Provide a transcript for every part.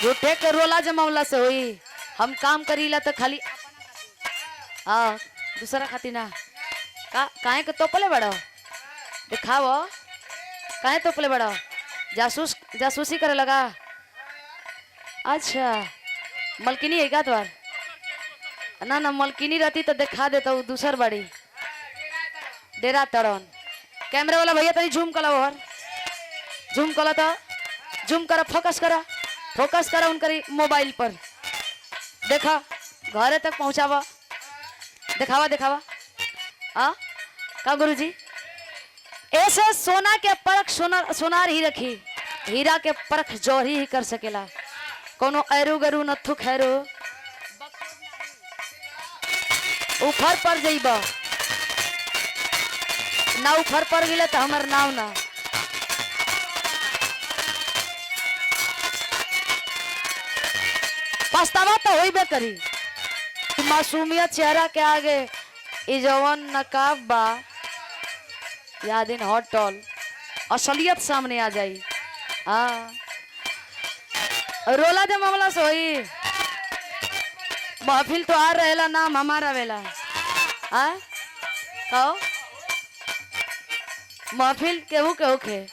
झूठे के रोला जमावला से हुई। हम काम करीला तो खाली हाँ दूसरा खाती ना काहे के तोपले बड़ो दिखाओ काहे तोपले बड़ो जासूसी करे लगा। अच्छा मलकिनी है क्या तुम्हार ना ना मलकिनी रहती तो दिखा देता हूँ दूसर बड़ी डेरा तड़न। कैमरे वाला भैया तरी झूम कला और झूम कला तो झूम करा फोकस करा उनकरी मोबाइल पर देखा घरे तक पहुंचावा दिखावा का गुरुजी ऐसे सोना के परख सोनार ही रखी हीरा के परख जोरी ही कर सकेला कोनो ऐरू गरू नथु खैरू ऊपर पर जइबा ना ऊपर पर गिले तो हमार नाव ना पछतावा तो होइबे करी। मासूमियत चेहरा के आगे ई जवन नकाब बा या दिन हटल असलियत सामने आ जाई। हाँ रोला दे मामला से होई महफिल तो आ रहेला नाम हमारा वेला कहो महफिल केहू केहू के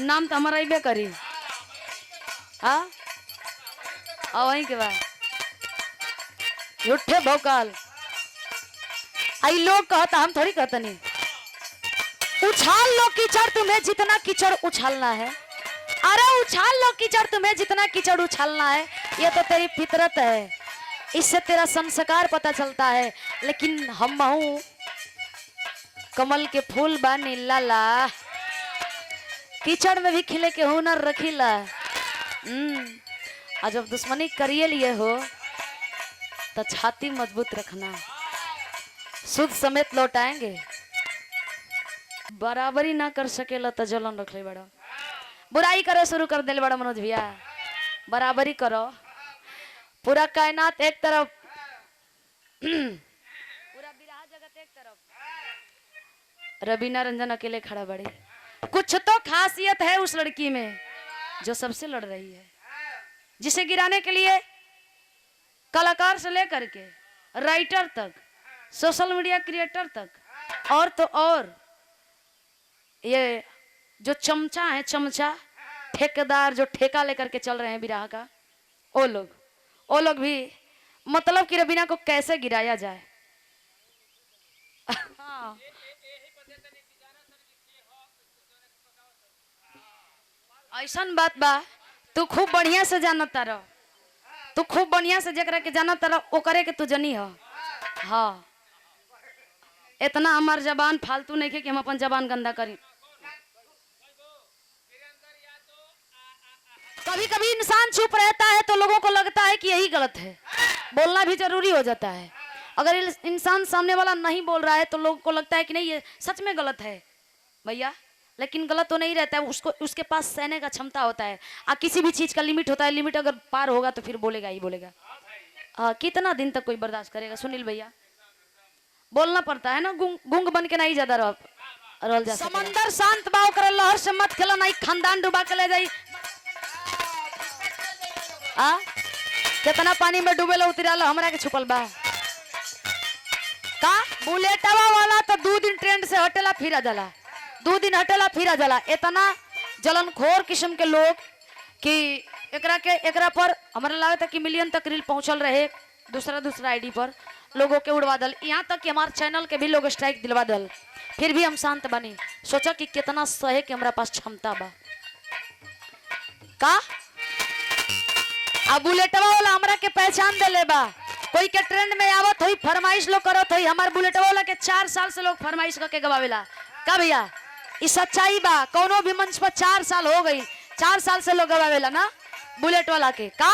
नाम तो हमारा इबे करी। हाँ वहीं के बाद झूठे भोकाल आई लोग कहता हम थोड़ी कहता नहीं। उछाल लो कीचड़ तुम्हें जितना कीचड़ उछालना है। अरे उछाल लो कीचड़ तुम्हें जितना कीचड़ उछालना है ये तो तेरी फितरत है इससे तेरा संस्कार पता चलता है। लेकिन हम हूँ कमल के फूल बानी लाला कीचड़ में भी खिले के हुनर रखीला। और जब दुश्मनी करिए लिए हो तो छाती मजबूत रखना सुध समेत लौटाएंगे। बराबरी ना कर सकेला तो जलन रख ले बड़ा बुराई करे शुरू कर दे बड़ा मनोज भैया बराबरी करो। पूरा कायनात एक तरफ पूरा बिरहा जगत एक तरफ रवीना रंजन अकेले खड़ा बड़ी। कुछ तो खासियत है उस लड़की में जो सबसे लड़ रही है जिसे गिराने के लिए कलाकार से लेकर के राइटर तक सोशल मीडिया क्रिएटर तक और तो और ये जो चमचा है चमचा ठेकेदार जो ठेका लेकर के चल रहे हैं बिरहा का वो लोग भी मतलब कि रवीना को कैसे गिराया जाए। हाँ। ऐसा बात बा तू खूब बढ़िया से जानता रहो तू खूब बढ़िया से जरा के जानता रहो ओकरे के तू जनी हो। हाँ इतना हमार जबान फालतू नहीं है कि हम अपन जबान गंदा करी। कभी कभी इंसान चुप रहता है तो लोगों को लगता है कि यही गलत है बोलना भी जरूरी हो जाता है। अगर इंसान सामने वाला नहीं बोल रहा है तो लोगों को लगता है कि नहीं ये सच में गलत है भैया। लेकिन गलत तो नहीं रहता है उसको उसके पास सहने का क्षमता होता है। किसी भी चीज का लिमिट होता है लिमिट अगर पार होगा तो फिर बोलेगा ही बोलेगा। कितना दिन तक कोई बर्दाश्त करेगा सुनील भैया बोलना पड़ता है ना गुंग बन के नहीं ज्यादा रोल जा समंदर शांत बाव कर लहर से मत खेला नहीं खानदान डुबा के ले जाई। कितना पानी में डूबेला उतराला हमरा के छुपल बा का बुलेटवा वाला तो 2 दिन ट्रेंड से हटेला फिर जाला 2 दिन हटेला फिर जाला। इतना जलनखोर किस्म के लोग कि एकरा पर हमारा लगता कि मिलियन तक रील पहुंचल रहे दूसरा आईडी पर लोगों के उड़वा दल यहाँ तक कि हमारे चैनल के भी लोग स्ट्राइक दिलवा दल फिर भी हम शांत बनी। सोचा कि कितना सहे कि हमारा पास क्षमता बा का अब बुलेटवा वाला हमरा के पहचान दे ले बा कोई के ट्रेंड में आवत हुई फरमाइश लोग करत हुई हमार बुलेटवा वाला के 4 साल से लोग फरमाइश करके गवावेला का भैया ये सच्चाई बा। कोनो भी मंच पर 4 साल हो गई 4 साल से लोग गवावेला ना बुलेट वाला के का